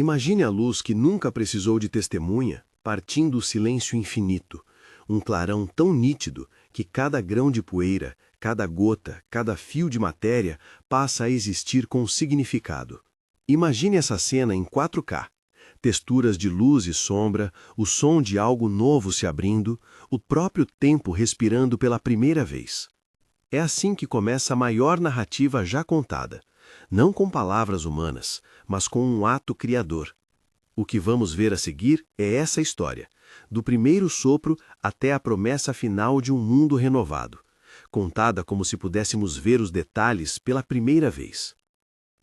Imagine a luz que nunca precisou de testemunha, partindo o silêncio infinito, um clarão tão nítido que cada grão de poeira, cada gota, cada fio de matéria passa a existir com significado. Imagine essa cena em 4K. Texturas de luz e sombra, o som de algo novo se abrindo, o próprio tempo respirando pela primeira vez. É assim que começa a maior narrativa já contada, não com palavras humanas, mas com um ato criador. O que vamos ver a seguir é essa história, do primeiro sopro até a promessa final de um mundo renovado, contada como se pudéssemos ver os detalhes pela primeira vez.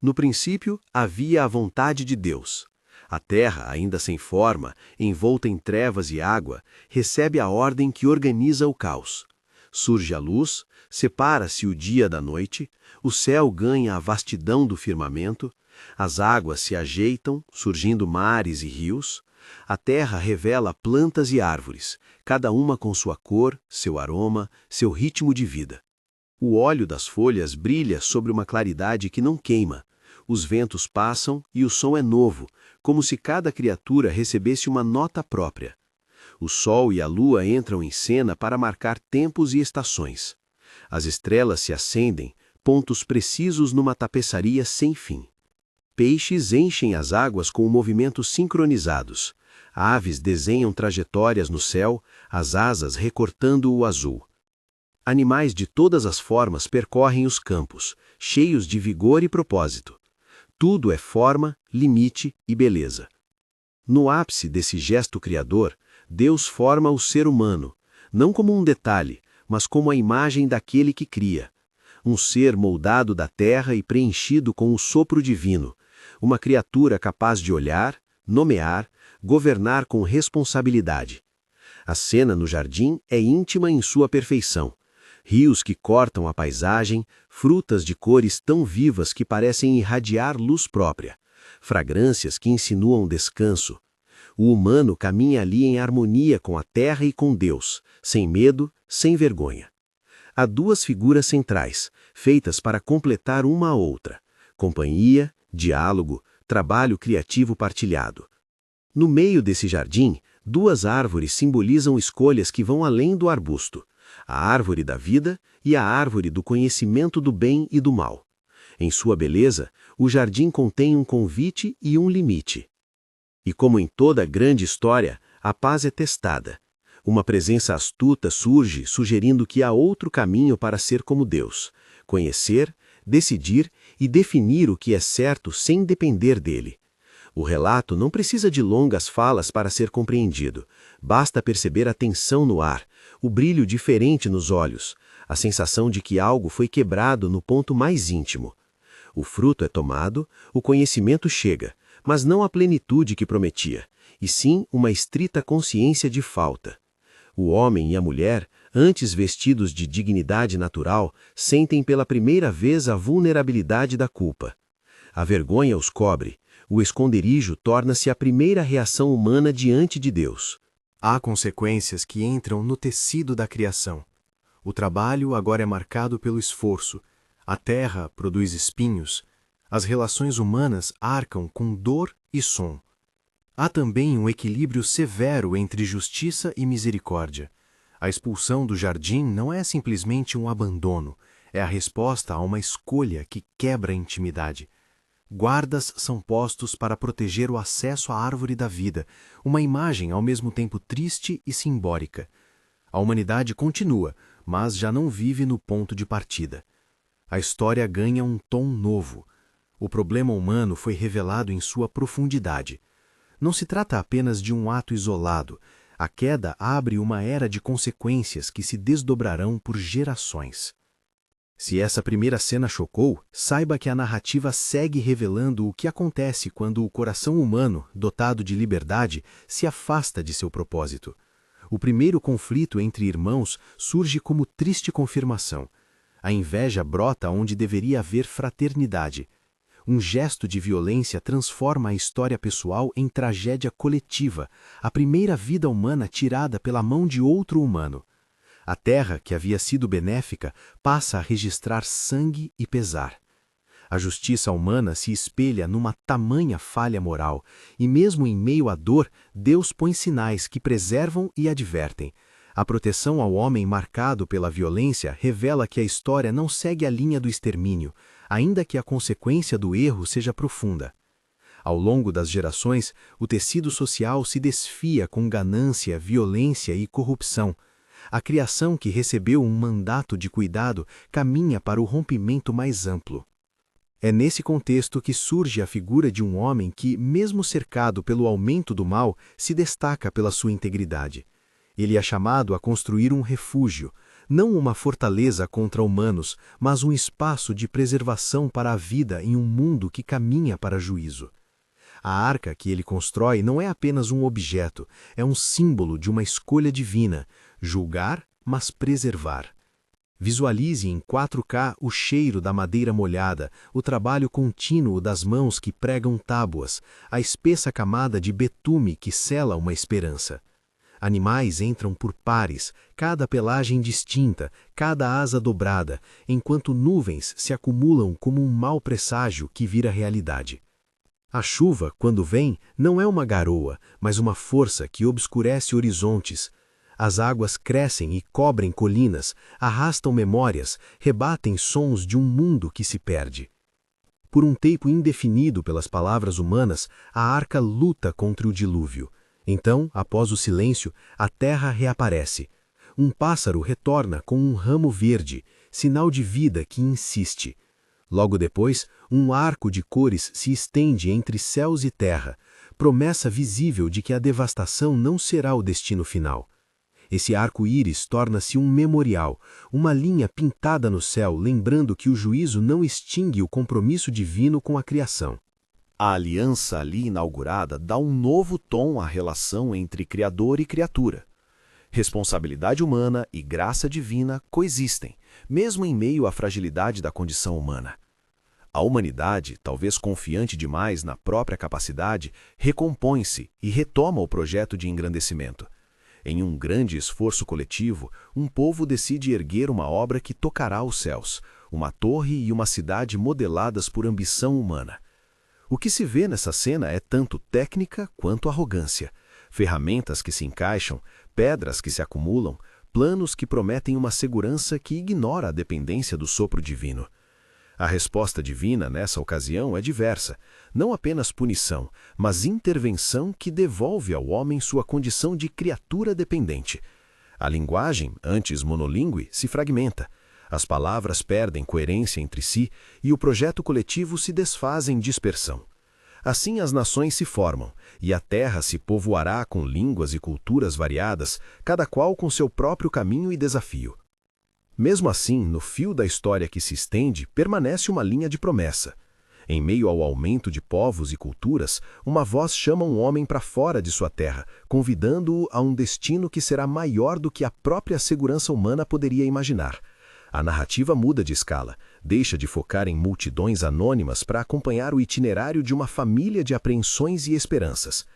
No princípio, havia a vontade de Deus. A terra, ainda sem forma, envolta em trevas e água, recebe a ordem que organiza o caos. Surge a luz, separa-se o dia da noite, o céu ganha a vastidão do firmamento, as águas se ajeitam, surgindo mares e rios, a terra revela plantas e árvores, cada uma com sua cor, seu aroma, seu ritmo de vida. O óleo das folhas brilha sobre uma claridade que não queima, os ventos passam e o som é novo, como se cada criatura recebesse uma nota própria. O sol e a lua entram em cena para marcar tempos e estações. As estrelas se acendem, pontos precisos numa tapeçaria sem fim. Peixes enchem as águas com movimentos sincronizados. Aves desenham trajetórias no céu, as asas recortando o azul. Animais de todas as formas percorrem os campos, cheios de vigor e propósito. Tudo é forma, limite e beleza. No ápice desse gesto criador, Deus forma o ser humano, não como um detalhe, mas como a imagem daquele que cria. Um ser moldado da terra e preenchido com o sopro divino, uma criatura capaz de olhar, nomear, governar com responsabilidade. A cena no jardim é íntima em sua perfeição. Rios que cortam a paisagem, frutas de cores tão vivas que parecem irradiar luz própria, fragrâncias que insinuam descanso. O humano caminha ali em harmonia com a terra e com Deus, sem medo, sem vergonha. Há duas figuras centrais, feitas para completar uma a outra: companhia, diálogo, trabalho criativo partilhado. No meio desse jardim, duas árvores simbolizam escolhas que vão além do arbusto: a árvore da vida e a árvore do conhecimento do bem e do mal. Em sua beleza, o jardim contém um convite e um limite. E como em toda grande história, a paz é testada. Uma presença astuta surge, sugerindo que há outro caminho para ser como Deus: conhecer, decidir e definir o que é certo sem depender dele. O relato não precisa de longas falas para ser compreendido. Basta perceber a tensão no ar, o brilho diferente nos olhos, a sensação de que algo foi quebrado no ponto mais íntimo. O fruto é tomado, o conhecimento chega, mas não a plenitude que prometia, e sim uma estrita consciência de falta. O homem e a mulher, antes vestidos de dignidade natural, sentem pela primeira vez a vulnerabilidade da culpa. A vergonha os cobre, o esconderijo torna-se a primeira reação humana diante de Deus. Há consequências que entram no tecido da criação. O trabalho agora é marcado pelo esforço, a terra produz espinhos, as relações humanas arcam com dor e som. Há também um equilíbrio severo entre justiça e misericórdia. A expulsão do jardim não é simplesmente um abandono, é a resposta a uma escolha que quebra a intimidade. Guardas são postos para proteger o acesso à árvore da vida, uma imagem ao mesmo tempo triste e simbólica. A humanidade continua, mas já não vive no ponto de partida. A história ganha um tom novo. O problema humano foi revelado em sua profundidade. Não se trata apenas de um ato isolado. A queda abre uma era de consequências que se desdobrarão por gerações. Se essa primeira cena chocou, saiba que a narrativa segue revelando o que acontece quando o coração humano, dotado de liberdade, se afasta de seu propósito. O primeiro conflito entre irmãos surge como triste confirmação. A inveja brota onde deveria haver fraternidade. Um gesto de violência transforma a história pessoal em tragédia coletiva, a primeira vida humana tirada pela mão de outro humano. A terra, que havia sido benéfica, passa a registrar sangue e pesar. A justiça humana se espelha numa tamanha falha moral, e mesmo em meio à dor, Deus põe sinais que preservam e advertem. A proteção ao homem marcado pela violência revela que a história não segue a linha do extermínio, ainda que a consequência do erro seja profunda. Ao longo das gerações, o tecido social se desfia com ganância, violência e corrupção. A criação que recebeu um mandato de cuidado caminha para o rompimento mais amplo. É nesse contexto que surge a figura de um homem que, mesmo cercado pelo aumento do mal, se destaca pela sua integridade. Ele é chamado a construir um refúgio, não uma fortaleza contra humanos, mas um espaço de preservação para a vida em um mundo que caminha para juízo. A arca que ele constrói não é apenas um objeto, é um símbolo de uma escolha divina: julgar, mas preservar. Visualize em 4K o cheiro da madeira molhada, o trabalho contínuo das mãos que pregam tábuas, a espessa camada de betume que sela uma esperança. Animais entram por pares, cada pelagem distinta, cada asa dobrada, enquanto nuvens se acumulam como um mau presságio que vira realidade. A chuva, quando vem, não é uma garoa, mas uma força que obscurece horizontes. As águas crescem e cobrem colinas, arrastam memórias, rebatem sons de um mundo que se perde. Por um tempo indefinido pelas palavras humanas, a arca luta contra o dilúvio. Então, após o silêncio, a terra reaparece. Um pássaro retorna com um ramo verde, sinal de vida que insiste. Logo depois, um arco de cores se estende entre céus e terra, promessa visível de que a devastação não será o destino final. Esse arco-íris torna-se um memorial, uma linha pintada no céu, lembrando que o juízo não extingue o compromisso divino com a criação. A aliança ali inaugurada dá um novo tom à relação entre Criador e criatura. Responsabilidade humana e graça divina coexistem, mesmo em meio à fragilidade da condição humana. A humanidade, talvez confiante demais na própria capacidade, recompõe-se e retoma o projeto de engrandecimento. Em um grande esforço coletivo, um povo decide erguer uma obra que tocará os céus, uma torre e uma cidade modeladas por ambição humana. O que se vê nessa cena é tanto técnica quanto arrogância, ferramentas que se encaixam, pedras que se acumulam, planos que prometem uma segurança que ignora a dependência do sopro divino. A resposta divina nessa ocasião é diversa, não apenas punição, mas intervenção que devolve ao homem sua condição de criatura dependente. A linguagem, antes monolíngue, se fragmenta. As palavras perdem coerência entre si e o projeto coletivo se desfaz em dispersão. Assim as nações se formam, e a terra se povoará com línguas e culturas variadas, cada qual com seu próprio caminho e desafio. Mesmo assim, no fio da história que se estende, permanece uma linha de promessa. Em meio ao aumento de povos e culturas, uma voz chama um homem para fora de sua terra, convidando-o a um destino que será maior do que a própria segurança humana poderia imaginar. A narrativa muda de escala, deixa de focar em multidões anônimas para acompanhar o itinerário de uma família de apreensões e esperanças.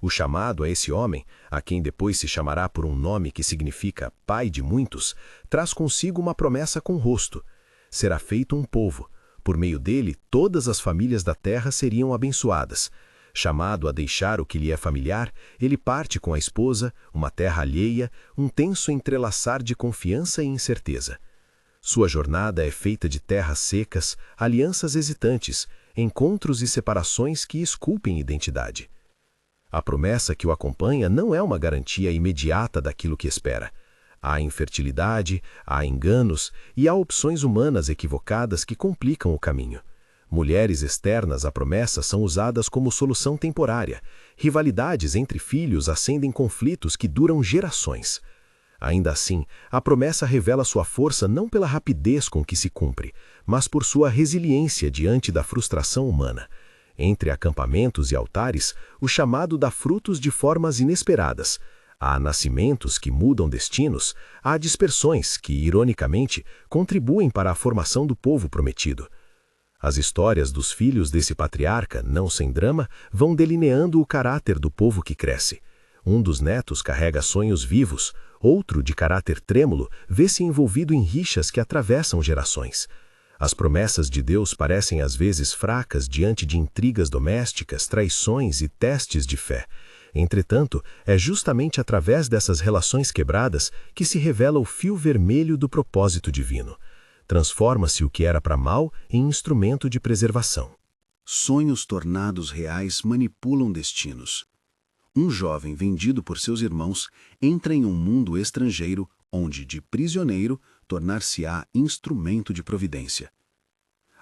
O chamado a esse homem, a quem depois se chamará por um nome que significa pai de muitos, traz consigo uma promessa com rosto. Será feito um povo. Por meio dele, todas as famílias da terra seriam abençoadas. Chamado a deixar o que lhe é familiar, ele parte com a esposa, uma terra alheia, um tenso entrelaçar de confiança e incerteza. Sua jornada é feita de terras secas, alianças hesitantes, encontros e separações que esculpem identidade. A promessa que o acompanha não é uma garantia imediata daquilo que espera. Há infertilidade, há enganos e há opções humanas equivocadas que complicam o caminho. Mulheres externas à promessa são usadas como solução temporária. Rivalidades entre filhos acendem conflitos que duram gerações. Ainda assim, a promessa revela sua força não pela rapidez com que se cumpre, mas por sua resiliência diante da frustração humana. Entre acampamentos e altares, o chamado dá frutos de formas inesperadas. Há nascimentos que mudam destinos, há dispersões que, ironicamente, contribuem para a formação do povo prometido. As histórias dos filhos desse patriarca, não sem drama, vão delineando o caráter do povo que cresce. Um dos netos carrega sonhos vivos, outro, de caráter trêmulo, vê-se envolvido em rixas que atravessam gerações. As promessas de Deus parecem às vezes fracas diante de intrigas domésticas, traições e testes de fé. Entretanto, é justamente através dessas relações quebradas que se revela o fio vermelho do propósito divino. Transforma-se o que era para mal em instrumento de preservação. Sonhos tornados reais manipulam destinos. Um jovem vendido por seus irmãos entra em um mundo estrangeiro onde, de prisioneiro, tornar-se-á instrumento de providência.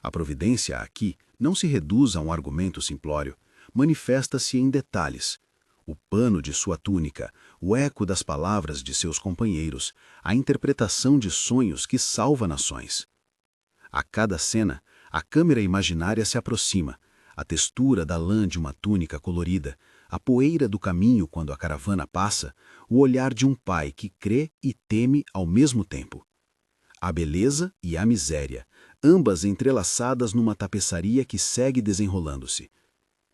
A providência aqui não se reduz a um argumento simplório, manifesta-se em detalhes. O pano de sua túnica, o eco das palavras de seus companheiros, a interpretação de sonhos que salva nações. A cada cena, a câmera imaginária se aproxima, a textura da lã de uma túnica colorida, a poeira do caminho quando a caravana passa, o olhar de um pai que crê e teme ao mesmo tempo. A beleza e a miséria, ambas entrelaçadas numa tapeçaria que segue desenrolando-se.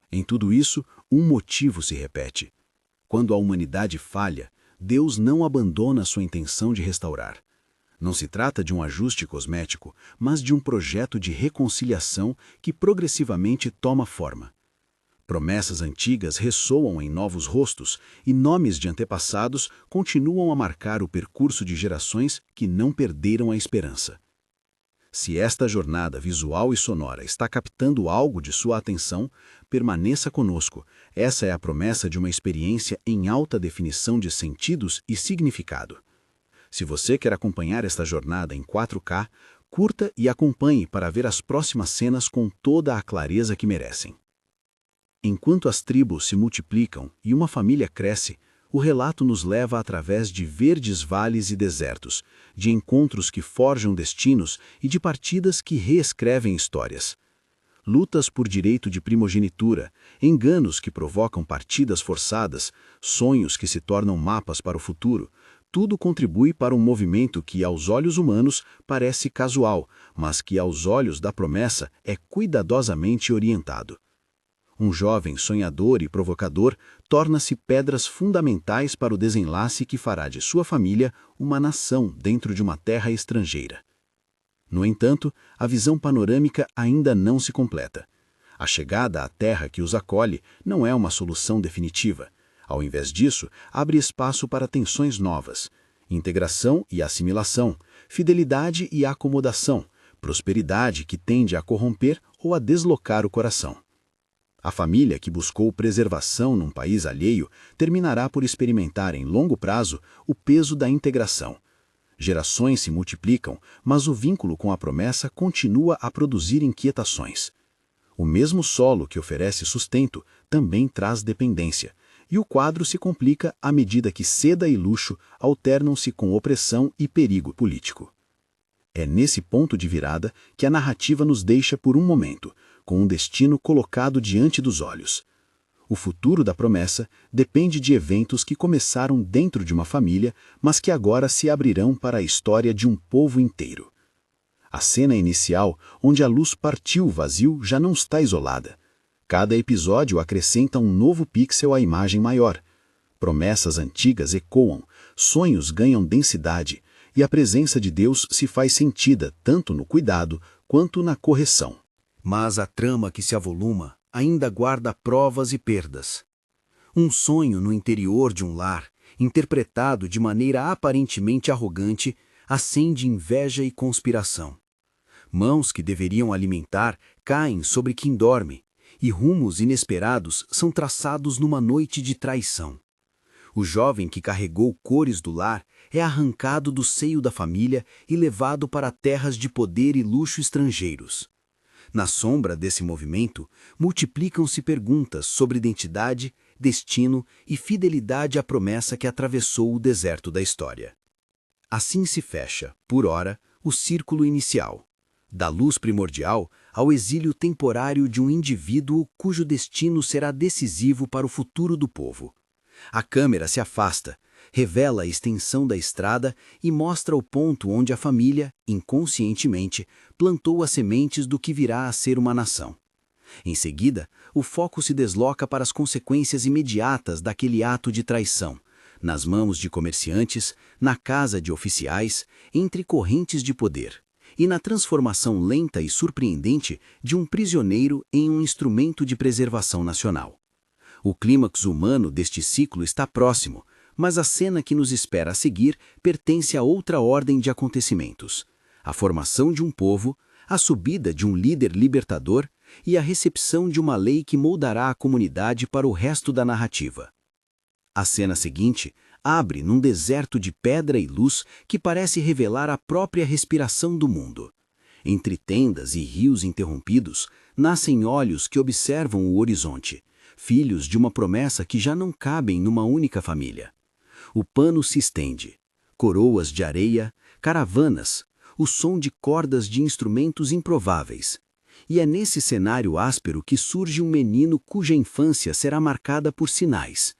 Em tudo isso, um motivo se repete. Quando a humanidade falha, Deus não abandona sua intenção de restaurar. Não se trata de um ajuste cosmético, mas de um projeto de reconciliação que progressivamente toma forma. Promessas antigas ressoam em novos rostos e nomes de antepassados continuam a marcar o percurso de gerações que não perderam a esperança. Se esta jornada visual e sonora está captando algo de sua atenção, permaneça conosco. Essa é a promessa de uma experiência em alta definição de sentidos e significado. Se você quer acompanhar esta jornada em 4K, curta e acompanhe para ver as próximas cenas com toda a clareza que merecem. Enquanto as tribos se multiplicam e uma família cresce, o relato nos leva através de verdes vales e desertos, de encontros que forjam destinos e de partidas que reescrevem histórias. Lutas por direito de primogenitura, enganos que provocam partidas forçadas, sonhos que se tornam mapas para o futuro, tudo contribui para um movimento que, aos olhos humanos, parece casual, mas que, aos olhos da promessa, é cuidadosamente orientado. Um jovem sonhador e provocador torna-se pedras fundamentais para o desenlace que fará de sua família uma nação dentro de uma terra estrangeira. No entanto, a visão panorâmica ainda não se completa. A chegada à terra que os acolhe não é uma solução definitiva. Ao invés disso, abre espaço para tensões novas, integração e assimilação, fidelidade e acomodação, prosperidade que tende a corromper ou a deslocar o coração. A família que buscou preservação num país alheio terminará por experimentar em longo prazo o peso da integração. Gerações se multiplicam, mas o vínculo com a promessa continua a produzir inquietações. O mesmo solo que oferece sustento também traz dependência, e o quadro se complica à medida que seda e luxo alternam-se com opressão e perigo político. É nesse ponto de virada que a narrativa nos deixa por um momento, com um destino colocado diante dos olhos. O futuro da promessa depende de eventos que começaram dentro de uma família, mas que agora se abrirão para a história de um povo inteiro. A cena inicial, onde a luz partiu o vazio, já não está isolada. Cada episódio acrescenta um novo pixel à imagem maior. Promessas antigas ecoam, sonhos ganham densidade, e a presença de Deus se faz sentida tanto no cuidado quanto na correção. Mas a trama que se avoluma ainda guarda provas e perdas. Um sonho no interior de um lar, interpretado de maneira aparentemente arrogante, acende inveja e conspiração. Mãos que deveriam alimentar caem sobre quem dorme, e rumos inesperados são traçados numa noite de traição. O jovem que carregou cores do lar é arrancado do seio da família e levado para terras de poder e luxo estrangeiros. Na sombra desse movimento, multiplicam-se perguntas sobre identidade, destino e fidelidade à promessa que atravessou o deserto da história. Assim se fecha, por ora, o círculo inicial, da luz primordial ao exílio temporário de um indivíduo cujo destino será decisivo para o futuro do povo. A câmera se afasta, revela a extensão da estrada e mostra o ponto onde a família, inconscientemente, plantou as sementes do que virá a ser uma nação. Em seguida, o foco se desloca para as consequências imediatas daquele ato de traição, nas mãos de comerciantes, na casa de oficiais, entre correntes de poder, e na transformação lenta e surpreendente de um prisioneiro em um instrumento de preservação nacional. O clímax humano deste ciclo está próximo, mas a cena que nos espera a seguir pertence a outra ordem de acontecimentos: a formação de um povo, a subida de um líder libertador e a recepção de uma lei que moldará a comunidade para o resto da narrativa. A cena seguinte abre num deserto de pedra e luz que parece revelar a própria respiração do mundo. Entre tendas e rios interrompidos, nascem olhos que observam o horizonte, filhos de uma promessa que já não cabem numa única família. O pano se estende, coroas de areia, caravanas, o som de cordas de instrumentos improváveis. E é nesse cenário áspero que surge um menino cuja infância será marcada por sinais.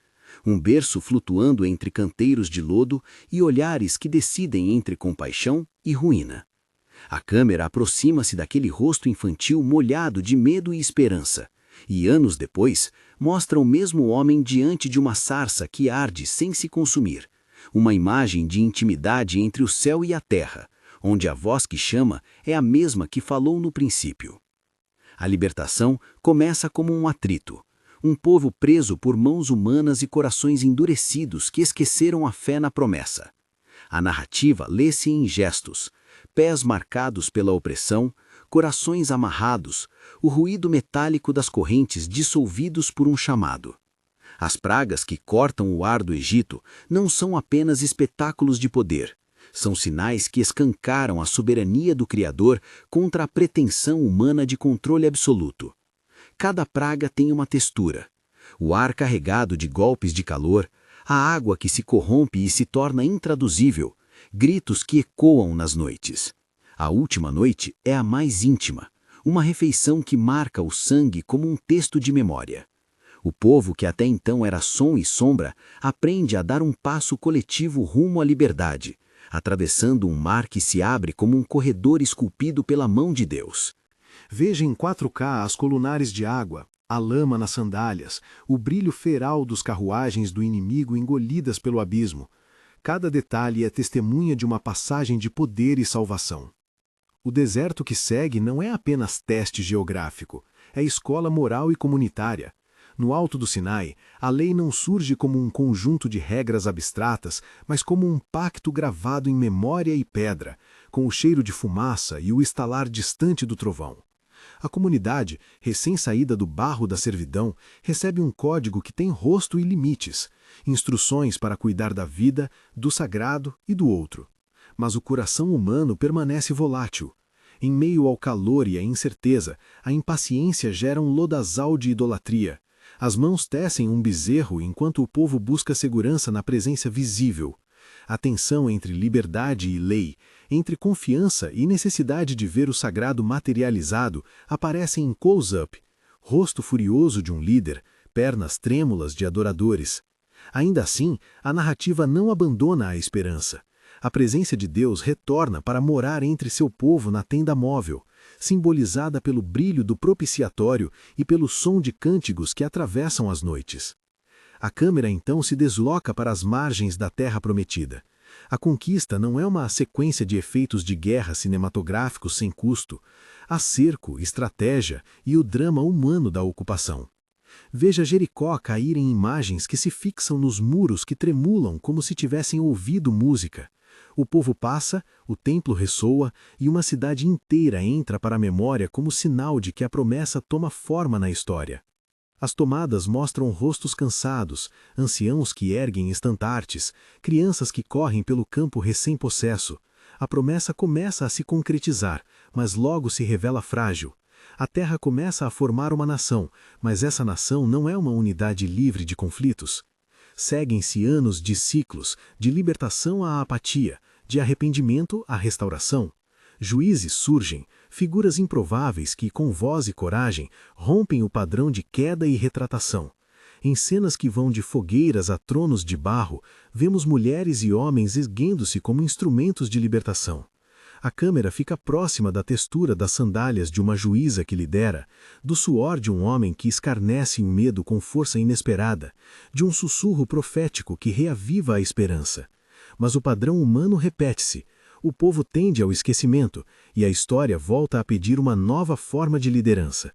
Um berço flutuando entre canteiros de lodo e olhares que decidem entre compaixão e ruína. A câmera aproxima-se daquele rosto infantil molhado de medo e esperança, e anos depois mostra o mesmo homem diante de uma sarça que arde sem se consumir, uma imagem de intimidade entre o céu e a terra, onde a voz que chama é a mesma que falou no princípio. A libertação começa como um atrito, um povo preso por mãos humanas e corações endurecidos que esqueceram a fé na promessa. A narrativa lê-se em gestos, pés marcados pela opressão, corações amarrados, o ruído metálico das correntes dissolvidos por um chamado. As pragas que cortam o ar do Egito não são apenas espetáculos de poder, são sinais que escancaram a soberania do Criador contra a pretensão humana de controle absoluto. Cada praga tem uma textura. O ar carregado de golpes de calor, a água que se corrompe e se torna intraduzível, gritos que ecoam nas noites. A última noite é a mais íntima, uma refeição que marca o sangue como um texto de memória. O povo que até então era som e sombra aprende a dar um passo coletivo rumo à liberdade, atravessando um mar que se abre como um corredor esculpido pela mão de Deus. Veja em 4K as colunares de água, a lama nas sandálias, o brilho feral dos carruagens do inimigo engolidas pelo abismo. Cada detalhe é testemunha de uma passagem de poder e salvação. O deserto que segue não é apenas teste geográfico, é escola moral e comunitária. No alto do Sinai, a lei não surge como um conjunto de regras abstratas, mas como um pacto gravado em memória e pedra, com o cheiro de fumaça e o estalar distante do trovão. A comunidade, recém-saída do barro da servidão, recebe um código que tem rosto e limites, instruções para cuidar da vida, do sagrado e do outro. Mas o coração humano permanece volátil. Em meio ao calor e à incerteza, a impaciência gera um lodazal de idolatria. As mãos tecem um bezerro enquanto o povo busca segurança na presença visível. A tensão entre liberdade e lei, entre confiança e necessidade de ver o sagrado materializado, aparece em close-up. Rosto furioso de um líder, pernas trêmulas de adoradores. Ainda assim, a narrativa não abandona a esperança. A presença de Deus retorna para morar entre seu povo na tenda móvel, simbolizada pelo brilho do propiciatório e pelo som de cânticos que atravessam as noites. A câmera então se desloca para as margens da Terra Prometida. A conquista não é uma sequência de efeitos de guerra cinematográficos sem custo. Há cerco, estratégia e o drama humano da ocupação. Veja Jericó cair em imagens que se fixam nos muros que tremulam como se tivessem ouvido música. O povo passa, o templo ressoa e uma cidade inteira entra para a memória como sinal de que a promessa toma forma na história. As tomadas mostram rostos cansados, anciãos que erguem estandartes, crianças que correm pelo campo recém-possesso. A promessa começa a se concretizar, mas logo se revela frágil. A terra começa a formar uma nação, mas essa nação não é uma unidade livre de conflitos. Seguem-se anos de ciclos, de libertação à apatia, de arrependimento à restauração. Juízes surgem, figuras improváveis que, com voz e coragem, rompem o padrão de queda e retratação. Em cenas que vão de fogueiras a tronos de barro, vemos mulheres e homens erguendo-se como instrumentos de libertação. A câmera fica próxima da textura das sandálias de uma juíza que lidera, do suor de um homem que escarnece em medo com força inesperada, de um sussurro profético que reaviva a esperança. Mas o padrão humano repete-se. o povo tende ao esquecimento e a história volta a pedir uma nova forma de liderança.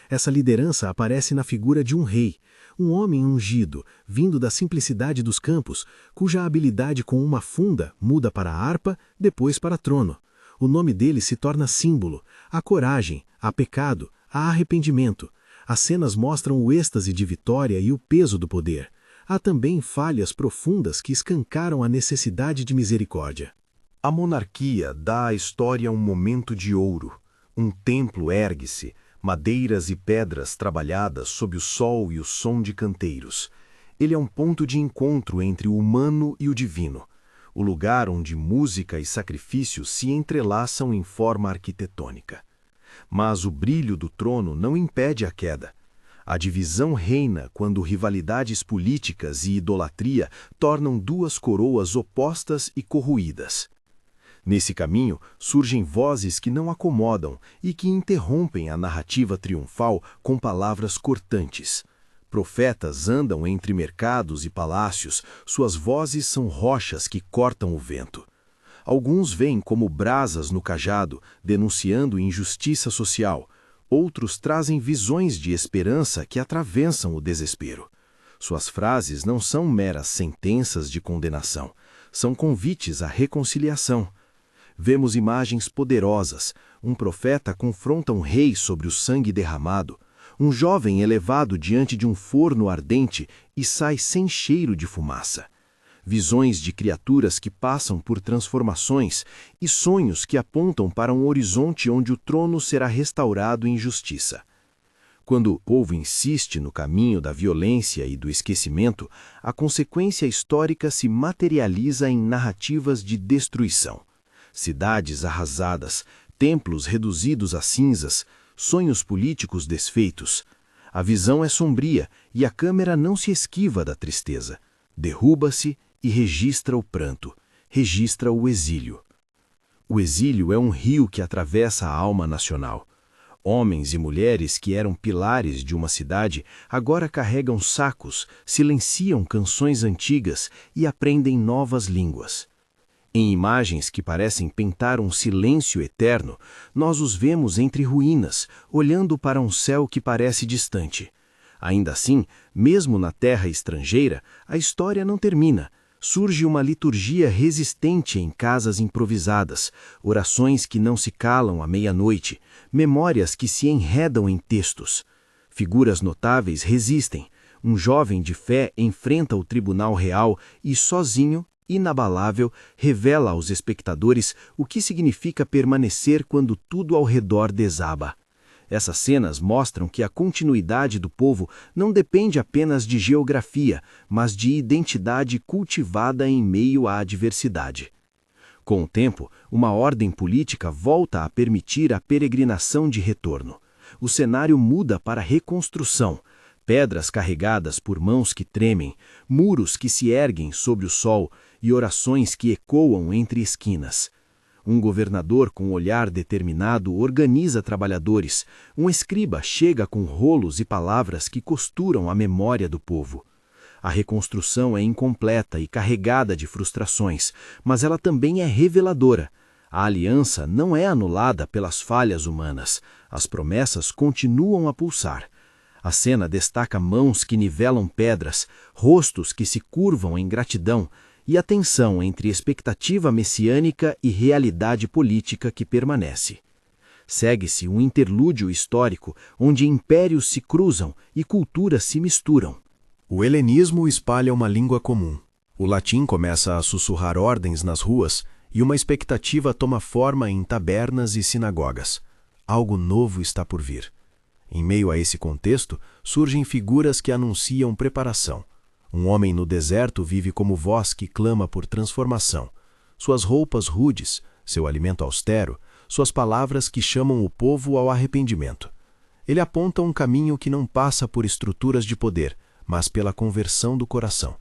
Essa liderança aparece na figura de um rei, um homem ungido, vindo da simplicidade dos campos, cuja habilidade com uma funda muda para harpa, depois para trono. O nome dele se torna símbolo, a coragem, a pecado, a arrependimento. As cenas mostram o êxtase de vitória e o peso do poder. Há também falhas profundas que escancaram a necessidade de misericórdia. A monarquia dá à história um momento de ouro. Um templo ergue-se, madeiras e pedras trabalhadas sob o sol e o som de canteiros. Ele é um ponto de encontro entre o humano e o divino, o lugar onde música e sacrifício se entrelaçam em forma arquitetônica. Mas o brilho do trono não impede a queda. A divisão reina quando rivalidades políticas e idolatria tornam duas coroas opostas e corroídas. Nesse caminho, surgem vozes que não acomodam e que interrompem a narrativa triunfal com palavras cortantes. Profetas andam entre mercados e palácios, suas vozes são rochas que cortam o vento. Alguns vêm como brasas no cajado, denunciando injustiça social. Outros trazem visões de esperança que atravessam o desespero. Suas frases não são meras sentenças de condenação, são convites à reconciliação. Vemos imagens poderosas. Um profeta confronta um rei sobre o sangue derramado, um jovem elevado diante de um forno ardente e sai sem cheiro de fumaça. Visões de criaturas que passam por transformações e sonhos que apontam para um horizonte onde o trono será restaurado em justiça. Quando o povo insiste no caminho da violência e do esquecimento, a consequência histórica se materializa em narrativas de destruição. Cidades arrasadas, templos reduzidos a cinzas, sonhos políticos desfeitos. A visão é sombria e a câmera não se esquiva da tristeza. Derruba-se e registra o pranto, registra o exílio. O exílio é um rio que atravessa a alma nacional. Homens e mulheres que eram pilares de uma cidade agora carregam sacos, silenciam canções antigas e aprendem novas línguas. Em imagens que parecem pintar um silêncio eterno, nós os vemos entre ruínas, olhando para um céu que parece distante. Ainda assim, mesmo na terra estrangeira, a história não termina. Surge uma liturgia resistente em casas improvisadas, orações que não se calam à meia-noite, memórias que se enredam em textos. Figuras notáveis resistem. Um jovem de fé enfrenta o tribunal real e, sozinho, inabalável, revela aos espectadores o que significa permanecer quando tudo ao redor desaba. Essas cenas mostram que a continuidade do povo não depende apenas de geografia, mas de identidade cultivada em meio à adversidade. Com o tempo, uma ordem política volta a permitir a peregrinação de retorno. O cenário muda para reconstrução. Pedras carregadas por mãos que tremem, muros que se erguem sobre o sol e orações que ecoam entre esquinas. Um governador com olhar determinado organiza trabalhadores. Um escriba chega com rolos e palavras que costuram a memória do povo. A reconstrução é incompleta e carregada de frustrações, mas ela também é reveladora. A aliança não é anulada pelas falhas humanas. As promessas continuam a pulsar. A cena destaca mãos que nivelam pedras, rostos que se curvam em gratidão e a tensão entre expectativa messiânica e realidade política que permanece. Segue-se um interlúdio histórico onde impérios se cruzam e culturas se misturam. O helenismo espalha uma língua comum. O latim começa a sussurrar ordens nas ruas e uma expectativa toma forma em tabernas e sinagogas. Algo novo está por vir. Em meio a esse contexto, surgem figuras que anunciam preparação. Um homem no deserto vive como voz que clama por transformação. Suas roupas rudes, seu alimento austero, suas palavras que chamam o povo ao arrependimento. Ele aponta um caminho que não passa por estruturas de poder, mas pela conversão do coração.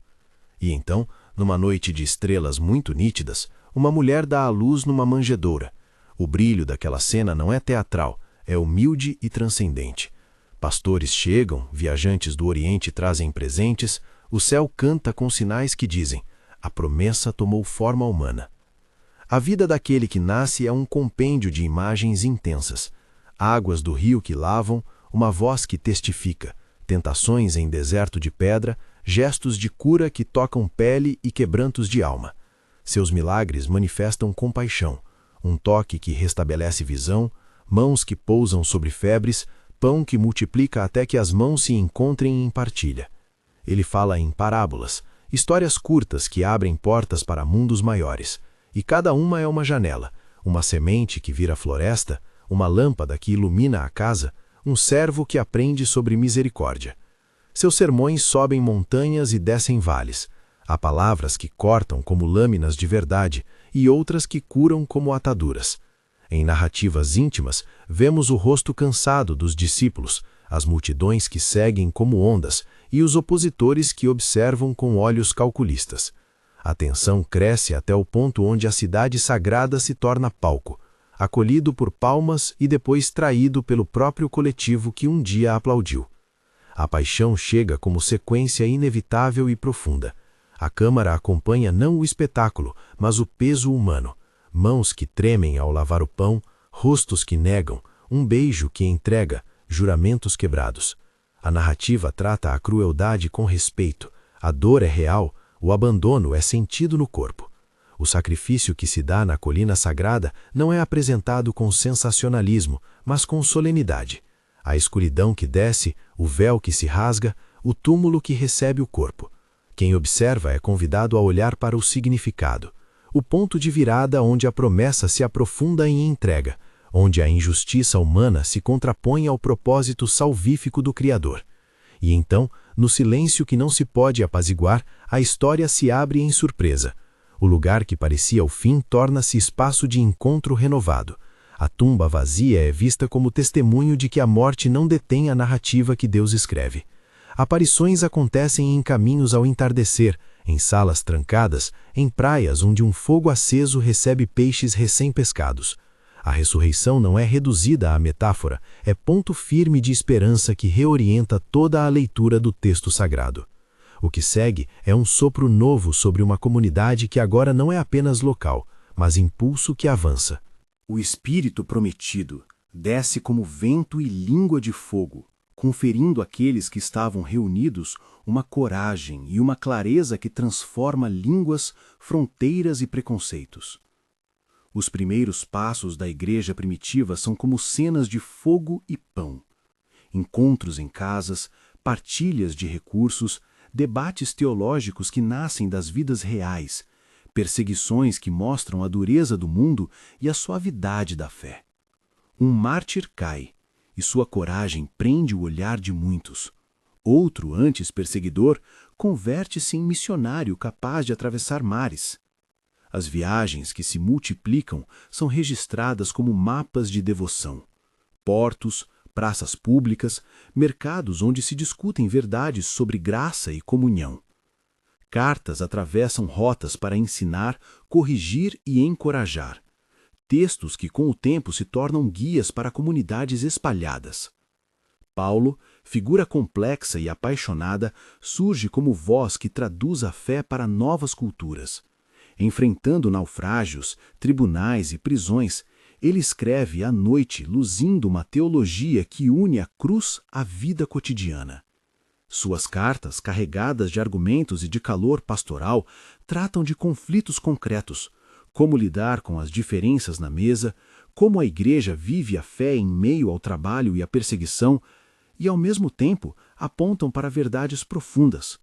E então, numa noite de estrelas muito nítidas, uma mulher dá à luz numa manjedoura. O brilho daquela cena não é teatral, é humilde e transcendente. Pastores chegam, viajantes do Oriente trazem presentes, o céu canta com sinais que dizem: a promessa tomou forma humana. A vida daquele que nasce é um compêndio de imagens intensas. Águas do rio que lavam, uma voz que testifica, tentações em deserto de pedra, gestos de cura que tocam pele e quebrantos de alma. Seus milagres manifestam compaixão, um toque que restabelece visão, mãos que pousam sobre febres, pão que multiplica até que as mãos se encontrem em partilha. Ele fala em parábolas, histórias curtas que abrem portas para mundos maiores, e cada uma é uma janela, uma semente que vira floresta, uma lâmpada que ilumina a casa, um servo que aprende sobre misericórdia. Seus sermões sobem montanhas e descem vales. Há palavras que cortam como lâminas de verdade e outras que curam como ataduras. Em narrativas íntimas, vemos o rosto cansado dos discípulos, as multidões que seguem como ondas e os opositores que observam com olhos calculistas. A tensão cresce até o ponto onde a cidade sagrada se torna palco, acolhido por palmas e depois traído pelo próprio coletivo que um dia aplaudiu. A paixão chega como sequência inevitável e profunda. A câmara acompanha não o espetáculo, mas o peso humano. Mãos que tremem ao lavar o pão, rostos que negam, um beijo que entrega, juramentos quebrados. A narrativa trata a crueldade com respeito, a dor é real, o abandono é sentido no corpo. O sacrifício que se dá na colina sagrada não é apresentado com sensacionalismo, mas com solenidade. A escuridão que desce, o véu que se rasga, o túmulo que recebe o corpo. Quem observa é convidado a olhar para o significado, o ponto de virada onde a promessa se aprofunda em entrega, onde a injustiça humana se contrapõe ao propósito salvífico do Criador. E então, no silêncio que não se pode apaziguar, a história se abre em surpresa. O lugar que parecia o fim torna-se espaço de encontro renovado. A tumba vazia é vista como testemunho de que a morte não detém a narrativa que Deus escreve. Aparições acontecem em caminhos ao entardecer, em salas trancadas, em praias onde um fogo aceso recebe peixes recém-pescados. A ressurreição não é reduzida à metáfora, é ponto firme de esperança que reorienta toda a leitura do texto sagrado. O que segue é um sopro novo sobre uma comunidade que agora não é apenas local, mas impulso que avança. O Espírito prometido desce como vento e língua de fogo, conferindo àqueles que estavam reunidos uma coragem e uma clareza que transforma línguas, fronteiras e preconceitos. Os primeiros passos da igreja primitiva são como cenas de fogo e pão. Encontros em casas, partilhas de recursos, debates teológicos que nascem das vidas reais, perseguições que mostram a dureza do mundo e a suavidade da fé. Um mártir cai, e sua coragem prende o olhar de muitos. Outro, antes perseguidor, converte-se em missionário capaz de atravessar mares. As viagens que se multiplicam são registradas como mapas de devoção. Portos, praças públicas, mercados onde se discutem verdades sobre graça e comunhão. Cartas atravessam rotas para ensinar, corrigir e encorajar. Textos que com o tempo se tornam guias para comunidades espalhadas. Paulo, figura complexa e apaixonada, surge como voz que traduz a fé para novas culturas. Enfrentando naufrágios, tribunais e prisões, ele escreve à noite, luzindo uma teologia que une a cruz à vida cotidiana. Suas cartas, carregadas de argumentos e de calor pastoral, tratam de conflitos concretos, como lidar com as diferenças na mesa, como a igreja vive a fé em meio ao trabalho e à perseguição, e ao mesmo tempo apontam para verdades profundas.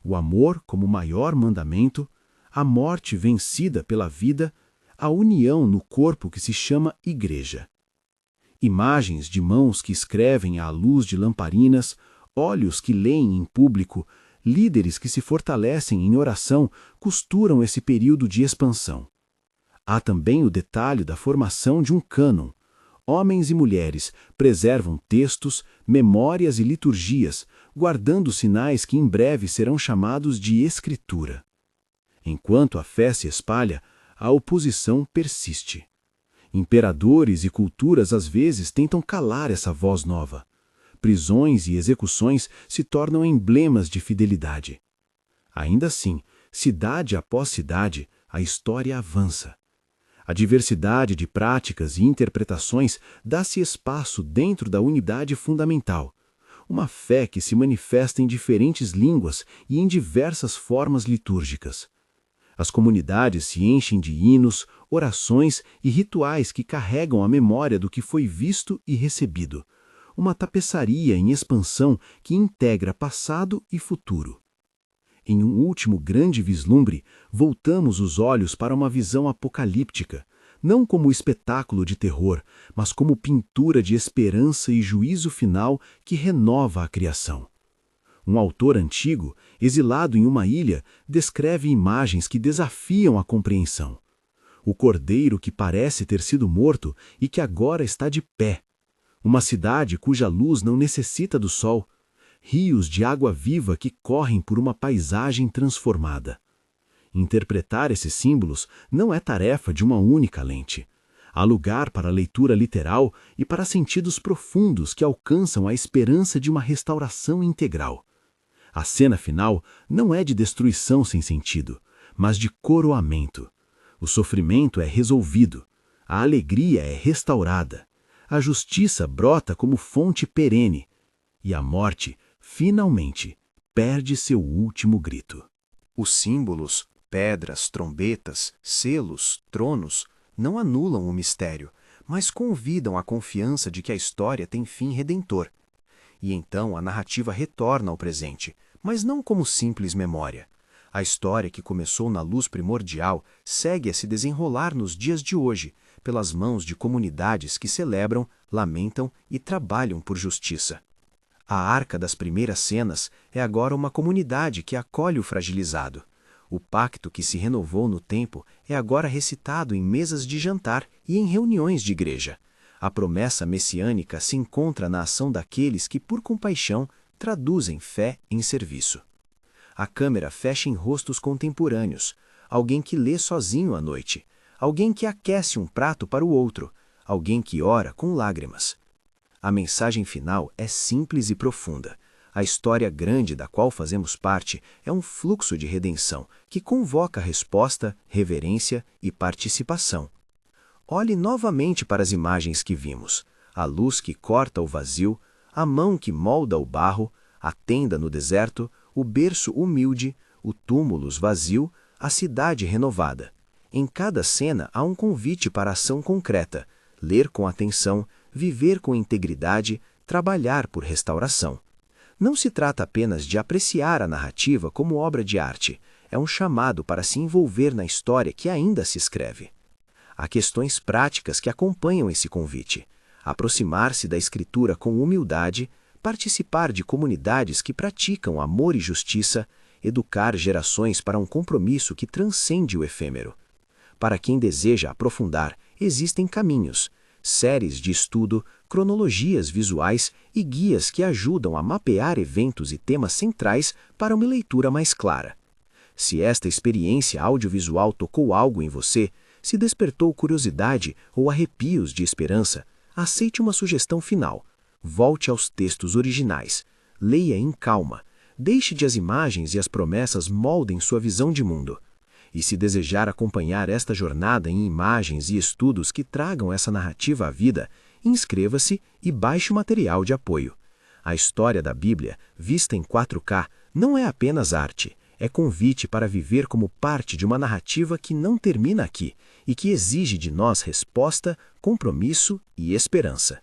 O amor como maior mandamento, a morte vencida pela vida, a união no corpo que se chama igreja. Imagens de mãos que escrevem à luz de lamparinas, olhos que leem em público, líderes que se fortalecem em oração costuram esse período de expansão. Há também o detalhe da formação de um cânon. Homens e mulheres preservam textos, memórias e liturgias, guardando sinais que em breve serão chamados de escritura. Enquanto a fé se espalha, a oposição persiste. Imperadores e culturas às vezes tentam calar essa voz nova. Prisões e execuções se tornam emblemas de fidelidade. Ainda assim, cidade após cidade, a história avança. A diversidade de práticas e interpretações dá-se espaço dentro da unidade fundamental. Uma fé que se manifesta em diferentes línguas e em diversas formas litúrgicas. As comunidades se enchem de hinos, orações e rituais que carregam a memória do que foi visto e recebido. Uma tapeçaria em expansão que integra passado e futuro. Em um último grande vislumbre, voltamos os olhos para uma visão apocalíptica, não como espetáculo de terror, mas como pintura de esperança e juízo final que renova a criação. Um autor antigo, exilado em uma ilha, descreve imagens que desafiam a compreensão. O cordeiro que parece ter sido morto e que agora está de pé. Uma cidade cuja luz não necessita do sol. Rios de água viva que correm por uma paisagem transformada. Interpretar esses símbolos não é tarefa de uma única lente. Há lugar para a leitura literal e para sentidos profundos que alcançam a esperança de uma restauração integral. A cena final não é de destruição sem sentido, mas de coroamento. O sofrimento é resolvido, a alegria é restaurada, a justiça brota como fonte perene, e a morte, finalmente, perde seu último grito. Os símbolos, pedras, trombetas, selos, tronos, não anulam o mistério, mas convidam à confiança de que a história tem fim redentor. E então a narrativa retorna ao presente, mas não como simples memória. A história que começou na luz primordial segue a se desenrolar nos dias de hoje, pelas mãos de comunidades que celebram, lamentam e trabalham por justiça. A arca das primeiras cenas é agora uma comunidade que acolhe o fragilizado. O pacto que se renovou no tempo é agora recitado em mesas de jantar e em reuniões de igreja. A promessa messiânica se encontra na ação daqueles que, por compaixão, traduzem fé em serviço. A câmera fecha em rostos contemporâneos, alguém que lê sozinho à noite, alguém que aquece um prato para o outro, alguém que ora com lágrimas. A mensagem final é simples e profunda. A história grande da qual fazemos parte é um fluxo de redenção que convoca resposta, reverência e participação. Olhe novamente para as imagens que vimos, a luz que corta o vazio, a mão que molda o barro, a tenda no deserto, o berço humilde, o túmulo vazio, a cidade renovada. Em cada cena há um convite para ação concreta, ler com atenção, viver com integridade, trabalhar por restauração. Não se trata apenas de apreciar a narrativa como obra de arte, é um chamado para se envolver na história que ainda se escreve. Há questões práticas que acompanham esse convite. Aproximar-se da escritura com humildade, participar de comunidades que praticam amor e justiça, educar gerações para um compromisso que transcende o efêmero. Para quem deseja aprofundar, existem caminhos, séries de estudo, cronologias visuais e guias que ajudam a mapear eventos e temas centrais para uma leitura mais clara. Se esta experiência audiovisual tocou algo em você, se despertou curiosidade ou arrepios de esperança, aceite uma sugestão final. Volte aos textos originais. Leia em calma. Deixe de as imagens e as promessas moldem sua visão de mundo. E se desejar acompanhar esta jornada em imagens e estudos que tragam essa narrativa à vida, inscreva-se e baixe o material de apoio. A história da Bíblia, vista em 4K, não é apenas arte, é convite para viver como parte de uma narrativa que não termina aqui e que exige de nós resposta, compromisso e esperança.